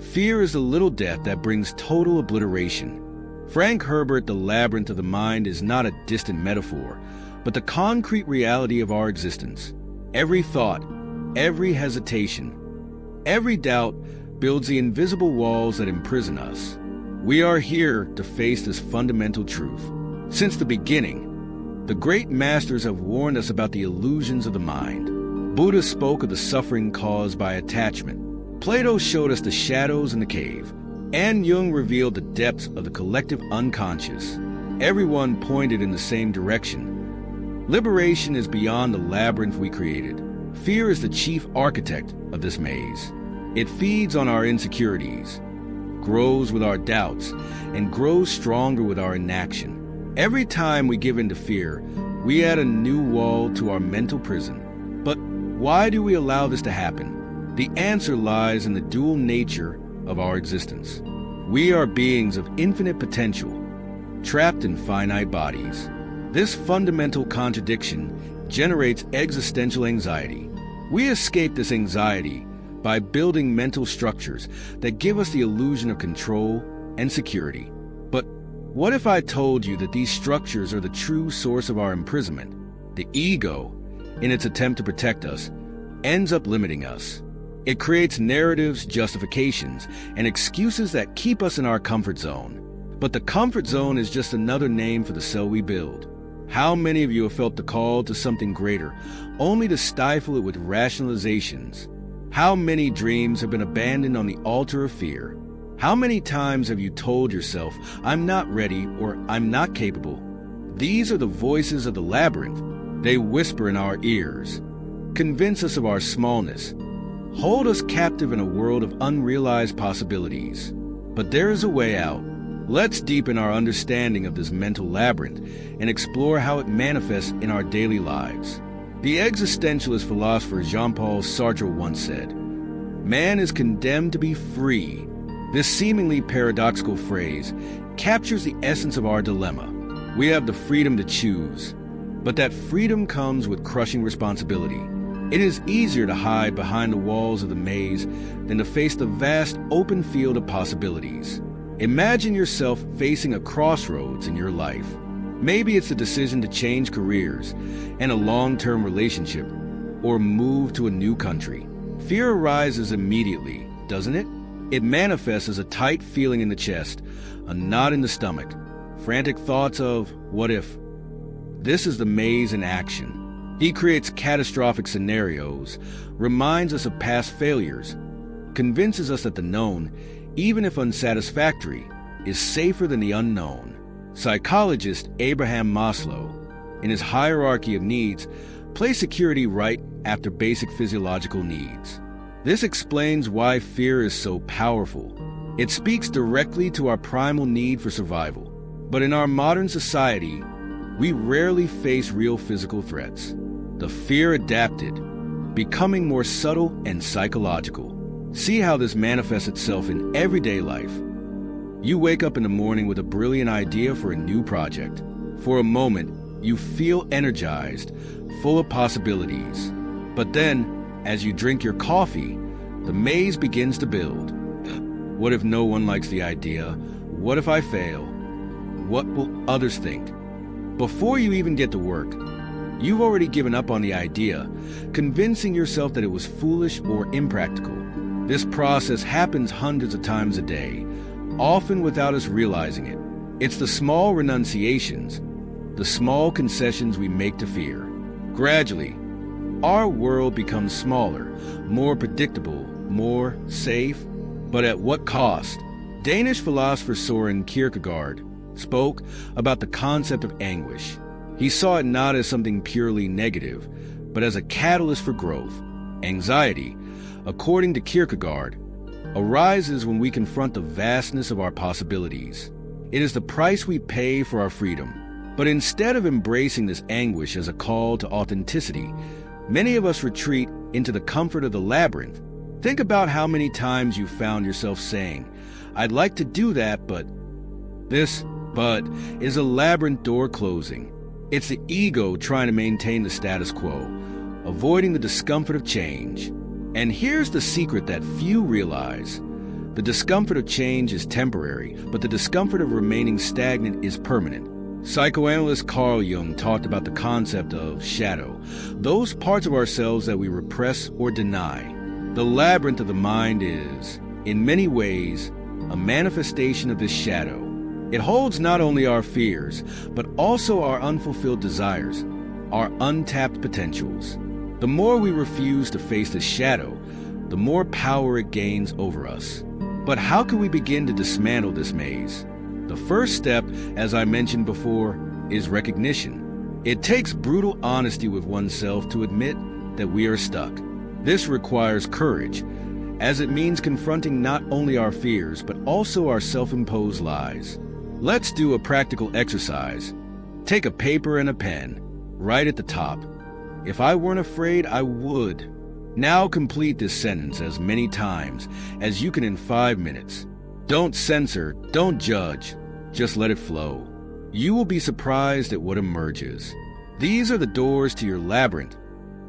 Fear is the little death that brings total obliteration. Frank Herbert, the labyrinth of the mind is not a distant metaphor, but the concrete reality of our existence. Every thought, every hesitation, every doubt builds the invisible walls that imprison us. We are here to face this fundamental truth. Since the beginning, the great masters have warned us about the illusions of the mind. Buddha spoke of the suffering caused by attachment. Plato showed us the shadows in the cave, and Jung revealed the depths of the collective unconscious. Everyone pointed in the same direction. Liberation is beyond the labyrinth we created. Fear is the chief architect of this maze. It feeds on our insecurities, grows with our doubts, and grows stronger with our inaction. Every time we give in to fear, we add a new wall to our mental prison. But why do we allow this to happen? The answer lies in the dual nature of our existence. We are beings of infinite potential, trapped in finite bodies. This fundamental contradiction generates existential anxiety. We escape this anxiety by building mental structures that give us the illusion of control and security. But what if I told you that these structures are the true source of our imprisonment? The ego, in its attempt to protect us, ends up limiting us. It creates narratives, justifications, and excuses that keep us in our comfort zone. But the comfort zone is just another name for the cell we build. How many of you have felt the call to something greater, only to stifle it with rationalizations? How many dreams have been abandoned on the altar of fear? How many times have you told yourself, "I'm not ready," or "I'm not capable"? These are the voices of the labyrinth. They whisper in our ears, convince us of our smallness, hold us captive in a world of unrealized possibilities. But there is a way out. Let's deepen our understanding of this mental labyrinth and explore how it manifests in our daily lives. The existentialist philosopher Jean-Paul Sartre once said, "Man is condemned to be free." This seemingly paradoxical phrase captures the essence of our dilemma. We have the freedom to choose, but that freedom comes with crushing responsibility. It is easier to hide behind the walls of the maze than to face the vast open field of possibilities. Imagine yourself facing a crossroads in your life. Maybe it's a decision to change careers and a long-term relationship, or move to a new country. Fear arises immediately, doesn't it? It manifests as a tight feeling in the chest, a knot in the stomach, frantic thoughts of, what if? This is the maze in action. He creates catastrophic scenarios, reminds us of past failures, convinces us that the known, even if unsatisfactory, is safer than the unknown. Psychologist Abraham Maslow, in his hierarchy of needs, placed security right after basic physiological needs. This explains why fear is so powerful. It speaks directly to our primal need for survival. But in our modern society, we rarely face real physical threats. The fear adapted, becoming more subtle and psychological. See how this manifests itself in everyday life. You wake up in the morning with a brilliant idea for a new project. For a moment, you feel energized, full of possibilities. But then, as you drink your coffee, the maze begins to build. What if no one likes the idea? What if I fail? What will others think? Before you even get to work, you've already given up on the idea, convincing yourself that it was foolish or impractical. This process happens hundreds of times a day, often without us realizing it. It's the small renunciations, the small concessions we make to fear. Gradually, our world becomes smaller, more predictable, more safe. But at what cost? Danish philosopher Søren Kierkegaard spoke about the concept of anguish. He saw it not as something purely negative, but as a catalyst for growth. Anxiety, according to Kierkegaard, arises when we confront the vastness of our possibilities. It is the price we pay for our freedom. But instead of embracing this anguish as a call to authenticity, many of us retreat into the comfort of the labyrinth. Think about how many times you found yourself saying, "I'd like to do that, but..." This "but" is a labyrinth door closing. It's the ego trying to maintain the status quo, avoiding the discomfort of change. And here's the secret that few realize. The discomfort of change is temporary, but the discomfort of remaining stagnant is permanent. Psychoanalyst Carl Jung talked about the concept of shadow, those parts of ourselves that we repress or deny. The labyrinth of the mind is, in many ways, a manifestation of this shadow. It holds not only our fears, but also our unfulfilled desires, our untapped potentials. The more we refuse to face the shadow, the more power it gains over us. But how can we begin to dismantle this maze? The first step, as I mentioned before, is recognition. It takes brutal honesty with oneself to admit that we are stuck. This requires courage, as it means confronting not only our fears, but also our self-imposed lies. Let's do a practical exercise. Take a paper and a pen, right at the top. If I weren't afraid, I would. Now complete this sentence as many times as you can in 5 minutes. Don't censor, don't judge, just let it flow. You will be surprised at what emerges. These are the doors to your labyrinth,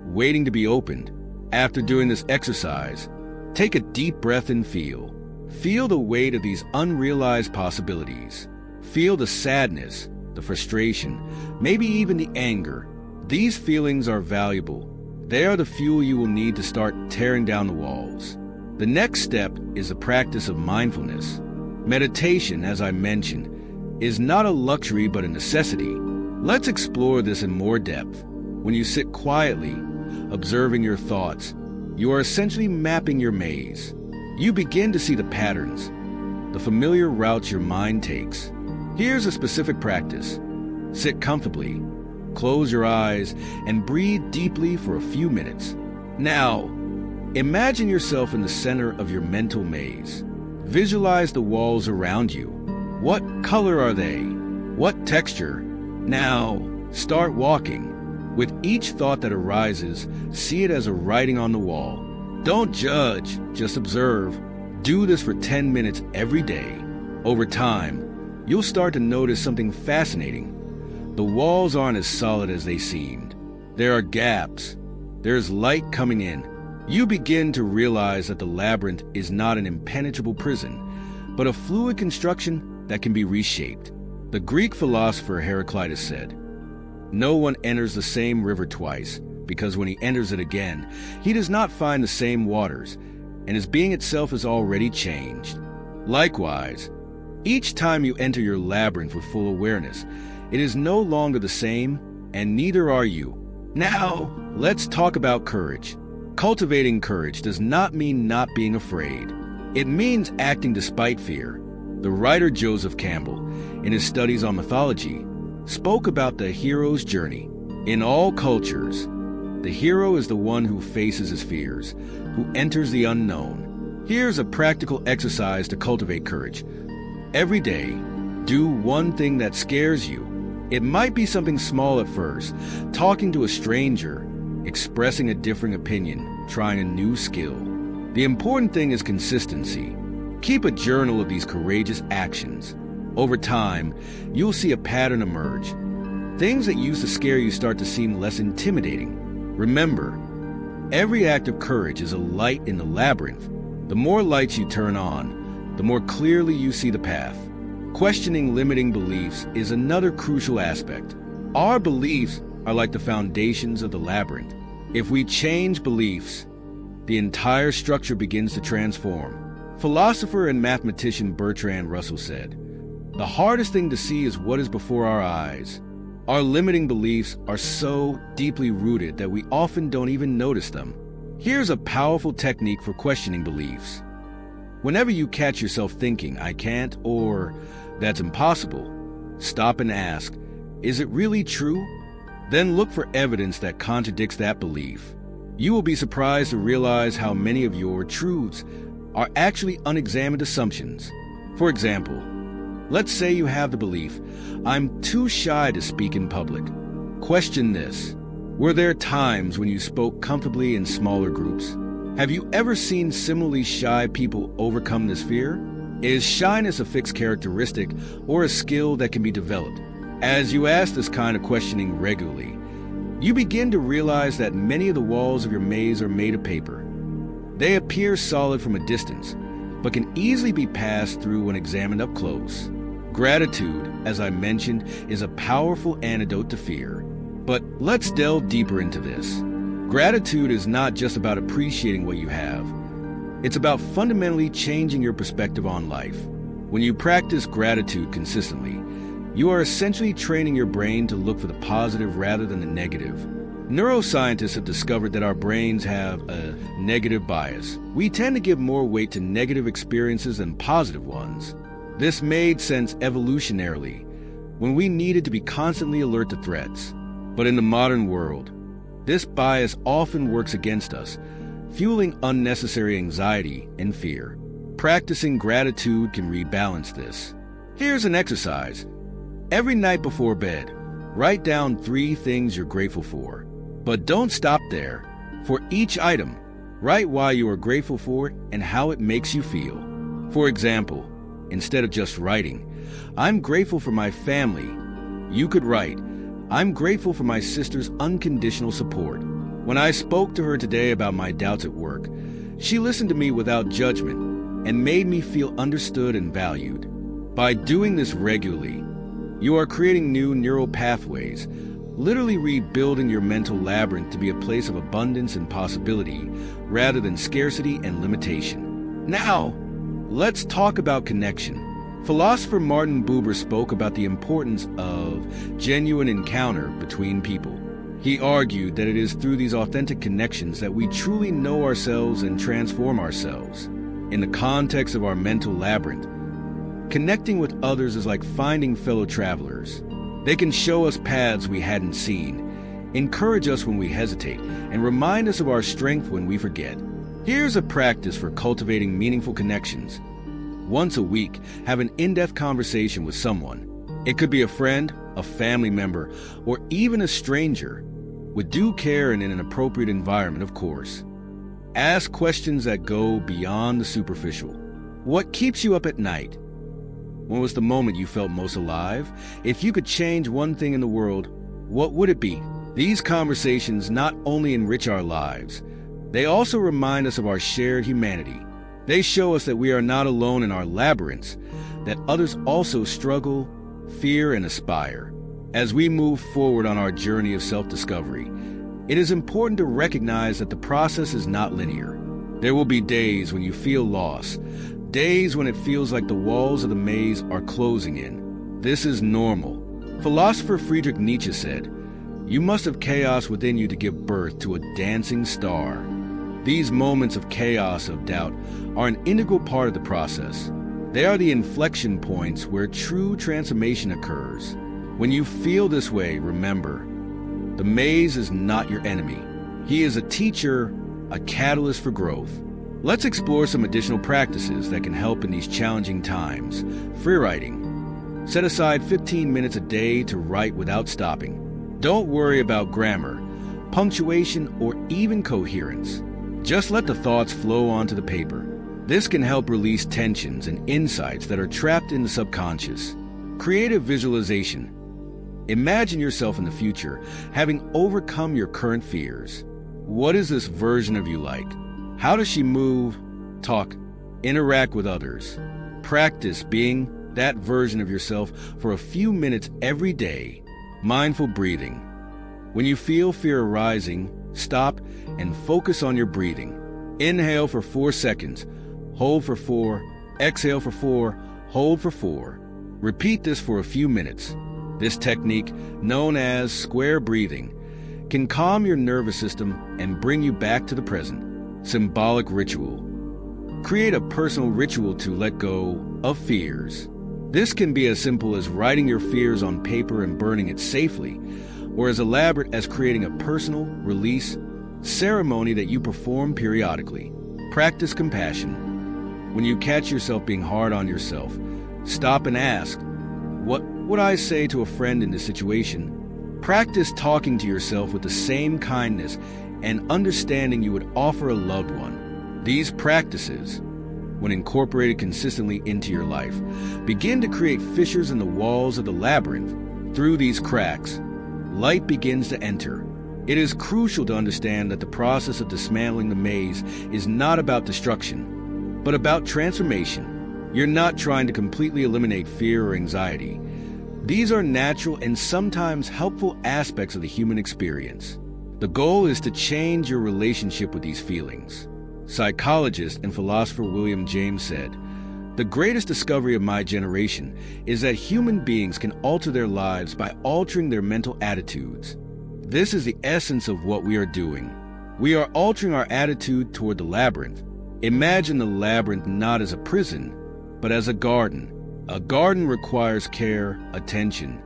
waiting to be opened. After doing this exercise, take a deep breath and feel. Feel the weight of these unrealized possibilities. Feel the sadness, the frustration, maybe even the anger. These feelings are valuable. They are the fuel you will need to start tearing down the walls. The next step is the practice of mindfulness. Meditation, as I mentioned, is not a luxury but a necessity. Let's explore this in more depth. When you sit quietly, observing your thoughts, you are essentially mapping your maze. You begin to see the patterns, the familiar routes your mind takes. Here's a specific practice. Sit comfortably, close your eyes, and breathe deeply for a few minutes. Now, imagine yourself in the center of your mental maze. Visualize the walls around you. What color are they? What texture? Now, start walking. With each thought that arises, see it as a writing on the wall. Don't judge, just observe. Do this for 10 minutes every day. Over time, you'll start to notice something fascinating. The walls aren't as solid as they seemed. There are gaps. There's light coming in. You begin to realize that the labyrinth is not an impenetrable prison, but a fluid construction that can be reshaped. The Greek philosopher Heraclitus said, "No one enters the same river twice, because when he enters it again, he does not find the same waters, and his being itself is already changed." Likewise, each time you enter your labyrinth with full awareness, it is no longer the same, and neither are you. Now, let's talk about courage. Cultivating courage does not mean not being afraid. It means acting despite fear. The writer Joseph Campbell, in his studies on mythology, spoke about the hero's journey. In all cultures, the hero is the one who faces his fears, who enters the unknown. Here's a practical exercise to cultivate courage. Every day, do one thing that scares you. It might be something small at first, talking to a stranger, expressing a differing opinion, trying a new skill. The important thing is consistency. Keep a journal of these courageous actions. Over time, you'll see a pattern emerge. Things that used to scare you start to seem less intimidating. Remember, every act of courage is a light in the labyrinth. The more lights you turn on, the more clearly you see the path. Questioning limiting beliefs is another crucial aspect. Our beliefs are like the foundations of the labyrinth. If we change beliefs, the entire structure begins to transform. Philosopher and mathematician Bertrand Russell said, "The hardest thing to see is what is before our eyes." Our limiting beliefs are so deeply rooted that we often don't even notice them. Here's a powerful technique for questioning beliefs. Whenever you catch yourself thinking, "I can't," or "that's impossible," stop and ask, "Is it really true?" Then look for evidence that contradicts that belief. You will be surprised to realize how many of your truths are actually unexamined assumptions. For example, let's say you have the belief, "I'm too shy to speak in public." Question this. Were there times when you spoke comfortably in smaller groups? Have you ever seen similarly shy people overcome this fear? Is shyness a fixed characteristic or a skill that can be developed? As you ask this kind of questioning regularly, you begin to realize that many of the walls of your maze are made of paper. They appear solid from a distance, but can easily be passed through when examined up close. Gratitude, as I mentioned, is a powerful antidote to fear. But let's delve deeper into this. Gratitude is not just about appreciating what you have. It's about fundamentally changing your perspective on life. When you practice gratitude consistently, you are essentially training your brain to look for the positive rather than the negative. Neuroscientists have discovered that our brains have a negative bias. We tend to give more weight to negative experiences than positive ones. This made sense evolutionarily, when we needed to be constantly alert to threats. But in the modern world, this bias often works against us, fueling unnecessary anxiety and fear. Practicing gratitude can rebalance this. Here's an exercise. Every night before bed, write down 3 things you're grateful for. But don't stop there. For each item, write why you are grateful for it and how it makes you feel. For example, instead of just writing, "I'm grateful for my family," you could write, "I'm grateful for my sister's unconditional support. When I spoke to her today about my doubts at work, she listened to me without judgment and made me feel understood and valued." By doing this regularly, you are creating new neural pathways, literally rebuilding your mental labyrinth to be a place of abundance and possibility rather than scarcity and limitation. Now, let's talk about connection. Philosopher Martin Buber spoke about the importance of genuine encounter between people. He argued that it is through these authentic connections that we truly know ourselves and transform ourselves. In the context of our mental labyrinth, connecting with others is like finding fellow travelers. They can show us paths we hadn't seen, encourage us when we hesitate, and remind us of our strength when we forget. Here's a practice for cultivating meaningful connections. Once a week, have an in-depth conversation with someone. It could be a friend, a family member, or even a stranger, with due care and in an appropriate environment, of course. Ask questions that go beyond the superficial. What keeps you up at night? When was the moment you felt most alive? If you could change one thing in the world, what would it be? These conversations not only enrich our lives, they also remind us of our shared humanity. They show us that we are not alone in our labyrinths, that others also struggle, fear, and aspire. As we move forward on our journey of self-discovery, it is important to recognize that the process is not linear. There will be days when you feel lost, days when it feels like the walls of the maze are closing in. This is normal. Philosopher Friedrich Nietzsche said, "You must have chaos within you to give birth to a dancing star." These moments of chaos, of doubt, are an integral part of the process. They are the inflection points where true transformation occurs. When you feel this way, remember, the maze is not your enemy. He is a teacher, a catalyst for growth. Let's explore some additional practices that can help in these challenging times. Free writing. Set aside 15 minutes a day to write without stopping. Don't worry about grammar, punctuation, or even coherence. Just let the thoughts flow onto the paper. This can help release tensions and insights that are trapped in the subconscious. Creative visualization. Imagine yourself in the future, having overcome your current fears. What is this version of you like? How does she move, talk, interact with others? Practice being that version of yourself for a few minutes every day. Mindful breathing. When you feel fear arising, stop and focus on your breathing. Inhale for 4 seconds, hold for 4, exhale for 4, hold for 4. Repeat this for a few minutes. This technique, known as square breathing, can calm your nervous system and bring you back to the present. Symbolic ritual. Create a personal ritual to let go of fears. This can be as simple as writing your fears on paper and burning it safely, or as elaborate as creating a personal release ceremony that you perform periodically. Practice compassion. When you catch yourself being hard on yourself, stop and ask, what would I say to a friend in this situation? Practice talking to yourself with the same kindness and understanding you would offer a loved one. These practices, when incorporated consistently into your life, begin to create fissures in the walls of the labyrinth. Through these cracks, light begins to enter. It is crucial to understand that the process of dismantling the maze is not about destruction. but about transformation. You're not trying to completely eliminate fear or anxiety. These are natural and sometimes helpful aspects of the human experience. The goal is to change your relationship with these feelings. Psychologist and philosopher William James said, "The greatest discovery of my generation is that human beings can alter their lives by altering their mental attitudes." This is the essence of what we are doing. We are altering our attitude toward the labyrinth. Imagine the labyrinth not as a prison, but as a garden. A garden requires care, attention,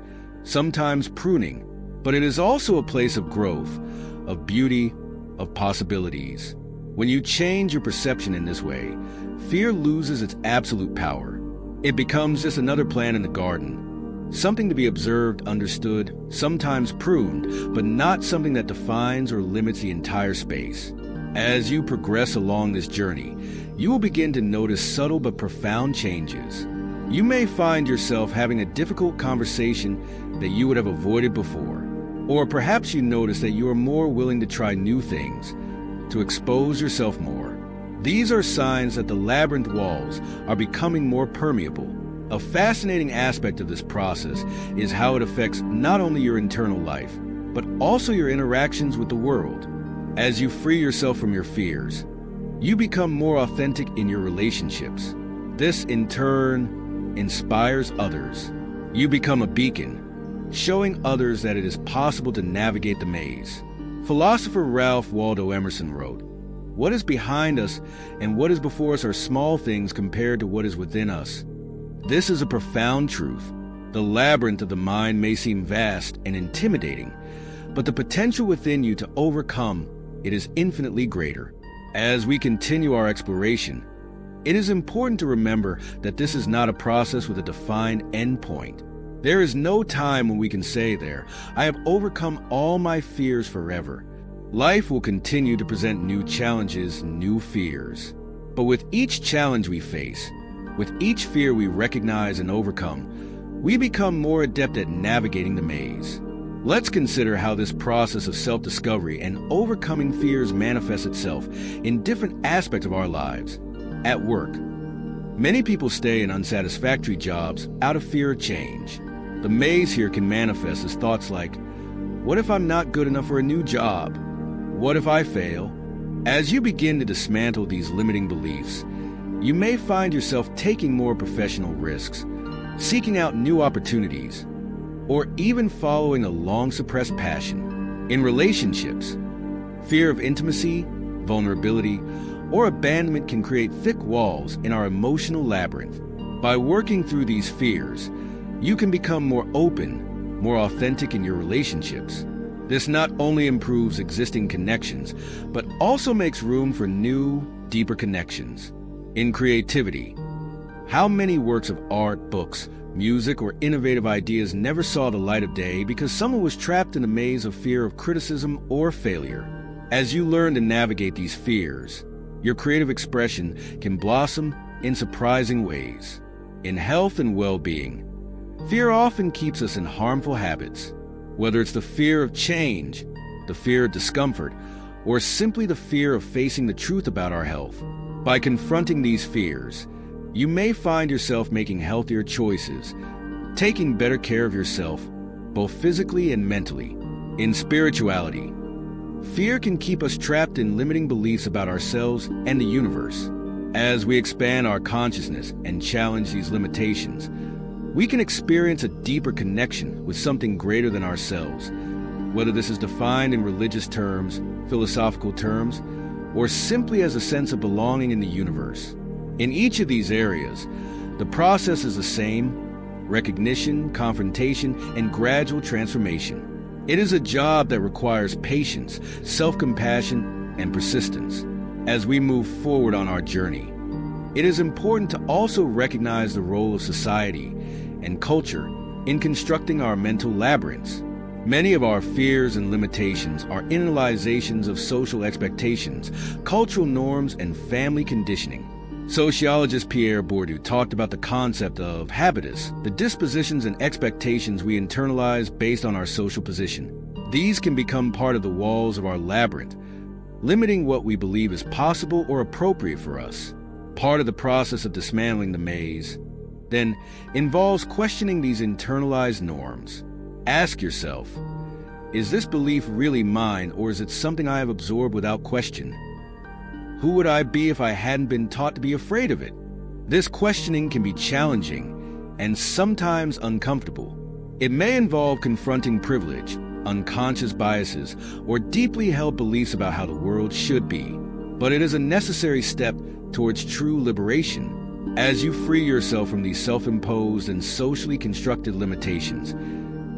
sometimes pruning, but it is also a place of growth, of beauty, of possibilities. When you change your perception in this way, fear loses its absolute power. It becomes just another plant in the garden, something to be observed, understood, sometimes pruned, but not something that defines or limits the entire space. As you progress along this journey, you will begin to notice subtle but profound changes. You may find yourself having a difficult conversation that you would have avoided before, or perhaps you notice that you are more willing to try new things, to expose yourself more. These are signs that the labyrinth walls are becoming more permeable. A fascinating aspect of this process is how it affects not only your internal life, but also your interactions with the world. As you free yourself from your fears, you become more authentic in your relationships. This, in turn, inspires others. You become a beacon, showing others that it is possible to navigate the maze. Philosopher Ralph Waldo Emerson wrote, "What is behind us and what is before us are small things compared to what is within us." This is a profound truth. The labyrinth of the mind may seem vast and intimidating, but the potential within you to overcome it is infinitely greater. As we continue our exploration, it is important to remember that this is not a process with a defined endpoint. There is no time when we can say there, "I have overcome all my fears forever." Life will continue to present new challenges, new fears. But with each challenge we face, with each fear we recognize and overcome, we become more adept at navigating the maze. Let's consider how this process of self-discovery and overcoming fears manifests itself in different aspects of our lives. At work, many people stay in unsatisfactory jobs out of fear of change. The maze here can manifest as thoughts like, "What if I'm not good enough for a new job? What if I fail?" As you begin to dismantle these limiting beliefs, you may find yourself taking more professional risks, seeking out new opportunities, or even following a long-suppressed passion. In relationships, fear of intimacy, vulnerability, or abandonment can create thick walls in our emotional labyrinth. By working through these fears, you can become more open, more authentic in your relationships. This not only improves existing connections, but also makes room for new, deeper connections. In creativity, how many works of art, books, music, or innovative ideas never saw the light of day because someone was trapped in a maze of fear of criticism or failure? As you learn to navigate these fears, your creative expression can blossom in surprising ways. In health and well-being, fear often keeps us in harmful habits. Whether it's the fear of change, the fear of discomfort, or simply the fear of facing the truth about our health. By confronting these fears, you may find yourself making healthier choices, taking better care of yourself, both physically and mentally. In spirituality, fear can keep us trapped in limiting beliefs about ourselves and the universe. As we expand our consciousness and challenge these limitations, we can experience a deeper connection with something greater than ourselves, whether this is defined in religious terms, philosophical terms, or simply as a sense of belonging in the universe. In each of these areas, the process is the same: recognition, confrontation, and gradual transformation. It is a job that requires patience, self-compassion, and persistence. As we move forward on our journey, it is important to also recognize the role of society and culture in constructing our mental labyrinths. Many of our fears and limitations are internalizations of social expectations, cultural norms, and family conditioning. Sociologist Pierre Bourdieu talked about the concept of habitus, the dispositions and expectations we internalize based on our social position. These can become part of the walls of our labyrinth, limiting what we believe is possible or appropriate for us. part of the process of dismantling the maze, then involves questioning these internalized norms. Ask yourself, is this belief really mine, or is it something I have absorbed without question? Who would I be if I hadn't been taught to be afraid of it? This questioning can be challenging and sometimes uncomfortable. It may involve confronting privilege, unconscious biases, or deeply held beliefs about how the world should be. But it is a necessary step towards true liberation. As you free yourself from these self-imposed and socially constructed limitations,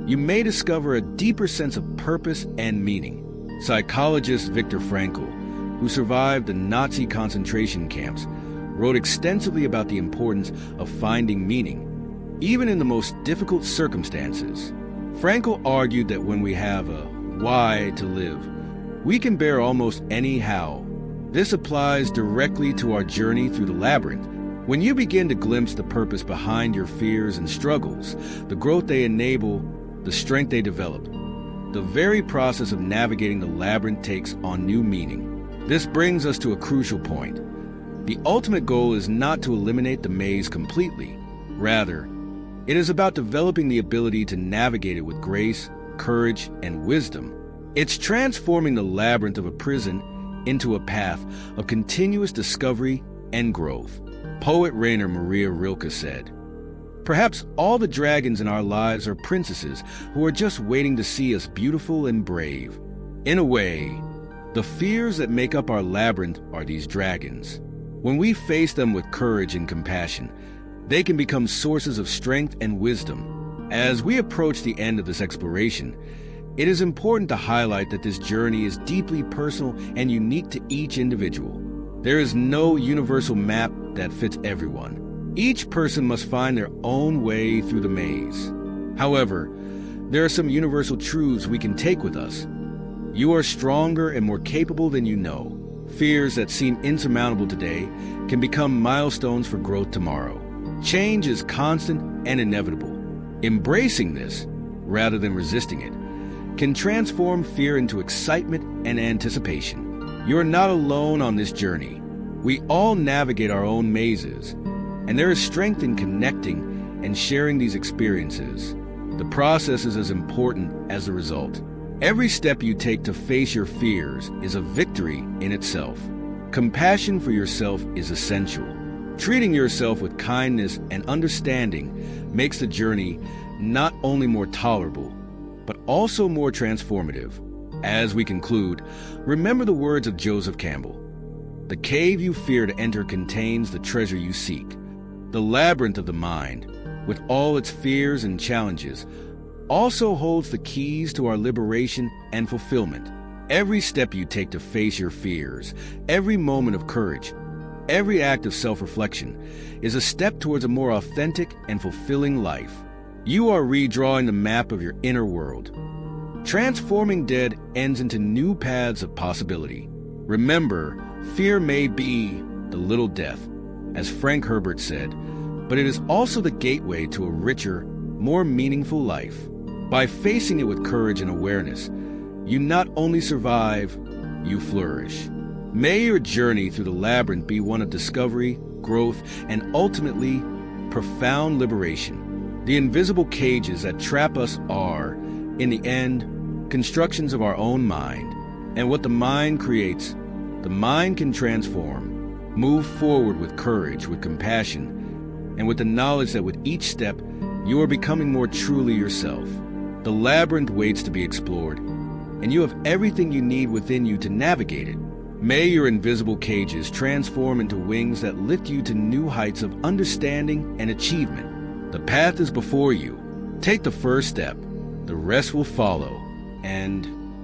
you may discover a deeper sense of purpose and meaning. Psychologist Viktor Frankl, who survived the Nazi concentration camps, wrote extensively about the importance of finding meaning, even in the most difficult circumstances. Frankl argued that when we have a why to live, we can bear almost any how. This applies directly to our journey through the labyrinth. When you begin to glimpse the purpose behind your fears and struggles, the growth they enable, the strength they develop, the very process of navigating the labyrinth takes on new meaning. This brings us to a crucial point. The ultimate goal is not to eliminate the maze completely. Rather, it is about developing the ability to navigate it with grace, courage, and wisdom. It's transforming the labyrinth of a prison into a path of continuous discovery and growth. Poet Rainer Maria Rilke said, "Perhaps all the dragons in our lives are princesses who are just waiting to see us beautiful and brave." In a way, the fears that make up our labyrinth are these dragons. When we face them with courage and compassion, they can become sources of strength and wisdom. As we approach the end of this exploration, it is important to highlight that this journey is deeply personal and unique to each individual. There is no universal map that fits everyone. Each person must find their own way through the maze. However, there are some universal truths we can take with us. You are stronger and more capable than you know. Fears that seem insurmountable today can become milestones for growth tomorrow. Change is constant and inevitable. Embracing this, rather than resisting it, can transform fear into excitement and anticipation. You are not alone on this journey. We all navigate our own mazes, and there is strength in connecting and sharing these experiences. The process is as important as the result. Every step you take to face your fears is a victory in itself. Compassion for yourself is essential. Treating yourself with kindness and understanding makes the journey not only more tolerable, but also more transformative. As we conclude, remember the words of Joseph Campbell. The cave you fear to enter contains the treasure you seek. The labyrinth of the mind, with all its fears and challenges, also holds the keys to our liberation and fulfillment. Every step you take to face your fears, every moment of courage, every act of self-reflection is a step towards a more authentic and fulfilling life. You are redrawing the map of your inner world. Transforming dead ends into new paths of possibility. Remember, fear may be the little death, as Frank Herbert said, but it is also the gateway to a richer, more meaningful life. By facing it with courage and awareness, you not only survive, you flourish. May your journey through the labyrinth be one of discovery, growth, and ultimately, profound liberation. The invisible cages that trap us are, in the end, constructions of our own mind. And what the mind creates, the mind can transform. Move forward with courage, with compassion, and with the knowledge that with each step, you are becoming more truly yourself. The labyrinth waits to be explored, and you have everything you need within you to navigate it. May your invisible cages transform into wings that lift you to new heights of understanding and achievement. The path is before you. Take the first step. The rest will follow. And